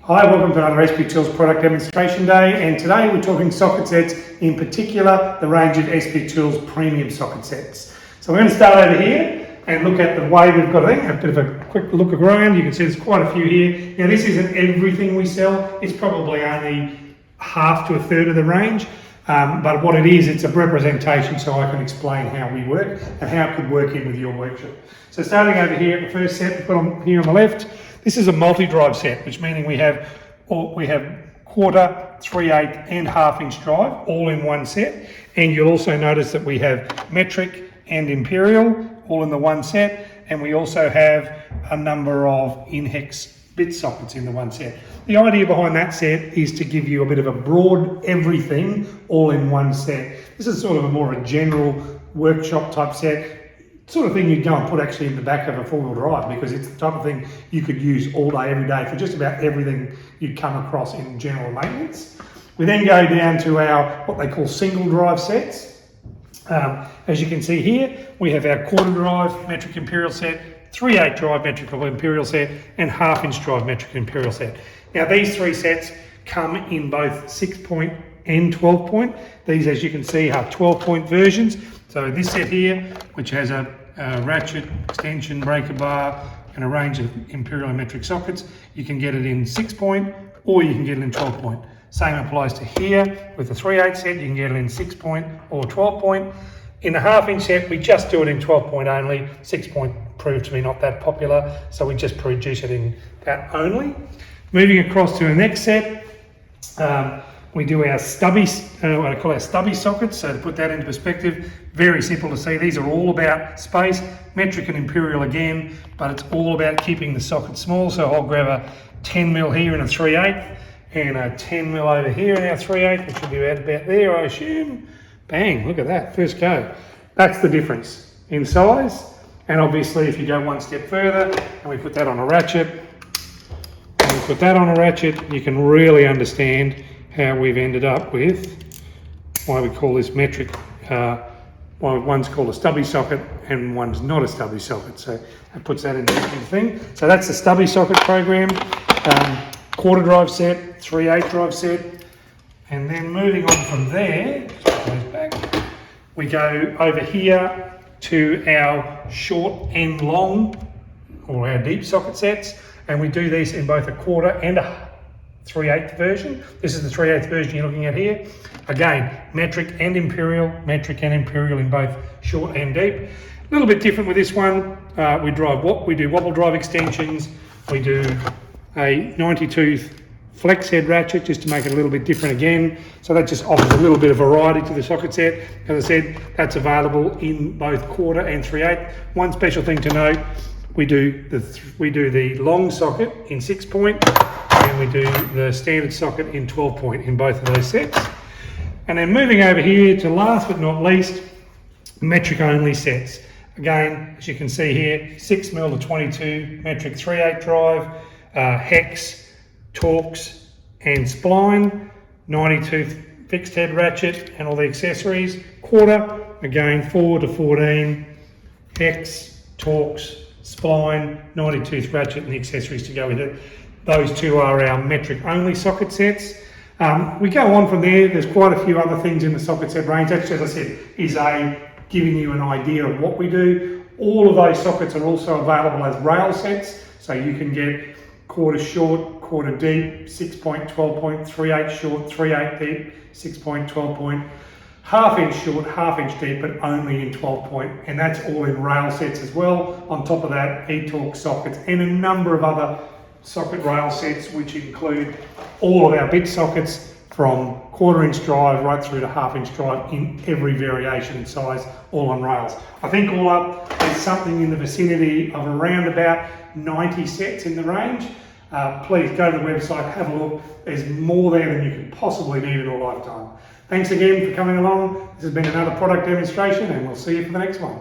Hi, welcome to another SP Tools product demonstration day, and today we're talking socket sets, in particular the range of SP Tools premium socket sets. So we're going to start over here and look at the way we've got a bit of a quick look around. You can see there's quite a few here. Now this isn't everything we sell, it's probably only half to a third of the range, but what it is, it's a representation so I can explain how we work and how it could work in with your workshop. So starting over here at the first set, we've got on here on the left, this is a multi-drive set, which meaning we have quarter, 3/8 and half-inch drive all in one set. And you'll also notice that we have metric and imperial all in the one set, and we also have a number of in-hex bit sockets in the one set. The idea behind that set is to give you a bit of a broad everything all in one set. This is sort of a more of a general workshop type set, sort of thing you'd go and put actually in the back of a four-wheel drive, because it's the type of thing you could use all day, every day for just about everything you'd come across in general maintenance. We then go down to our, what they call single drive sets. As you can see here, we have our quarter drive metric imperial set, 3/8 drive metric imperial set, and half-inch drive metric imperial set. Now these three sets come in both 6-point and 12-point. These, as you can see, are 12-point versions. So this set here, which has a ratchet, extension, breaker bar, and a range of imperial and metric sockets, you can get it in 6-point or you can get it in 12-point. Same applies to here with the 3/8 set, you can get it in 6-point or 12-point. In the half-inch set, we just do it in 12-point only. 6-point proved to be not that popular, so we just produce it in that only. Moving across to the next set, we do our stubby, what I call our stubby sockets. So to put that into perspective, very simple to see. These are all about space, metric and imperial again, but it's all about keeping the socket small. So I'll grab a 10mm here in a 3/8 and a 10mm over here in our 3/8, which will be about there, I assume. Bang, look at that, first go. That's the difference in size. And obviously if you go one step further and we put that on a ratchet, and we put that on a ratchet, you can really understand how we've ended up with why we call this metric, why one's called a stubby socket and one's not a stubby socket. So that puts that into the thing. So that's the stubby socket program, quarter drive set, 3/8 drive set. And then moving on from there, we go over here to our short and long, or our deep socket sets. And we do these in both a quarter and a 3/8 version. This is the 3/8 version you're looking at here. Again, metric and imperial in both short and deep. A little bit different with this one. We do wobble drive extensions. We do a 90-tooth flex head ratchet just to make it a little bit different again. So that just offers a little bit of variety to the socket set. As I said, that's available in both quarter and 3/8. One special thing to note, we do the long socket in 6-point, and we do the standard socket in 12-point in both of those sets. And then moving over here to last but not least, metric only sets. Again, as you can see here, 6mm to 22 metric 3/8 drive, hex, Torx and spline, 90-tooth fixed head ratchet and all the accessories. Quarter, again 4 to 14, hex, Torx, spline, 90-tooth ratchet and the accessories to go with it. Those two are our metric only socket sets. We go on from there. There's quite a few other things in the socket set range. That, as I said, is giving you an idea of what we do. All of those sockets are also available as rail sets. So you can get quarter short, quarter deep, 6-point, 12-point, 3/8 short, 3/8 deep, 6-point, 12-point, half-inch short, half-inch deep, but only in 12-point. And that's all in rail sets as well. On top of that, e-Torx sockets and a number of other socket rail sets, which include all of our bit sockets from quarter-inch drive right through to half-inch drive in every variation in size, all on rails. I think all up, there's something in the vicinity of around about 90 sets in the range. Please go to the website, have a look. There's more there than you can possibly need in a lifetime. Thanks again for coming along. This has been another product demonstration, and we'll see you for the next one.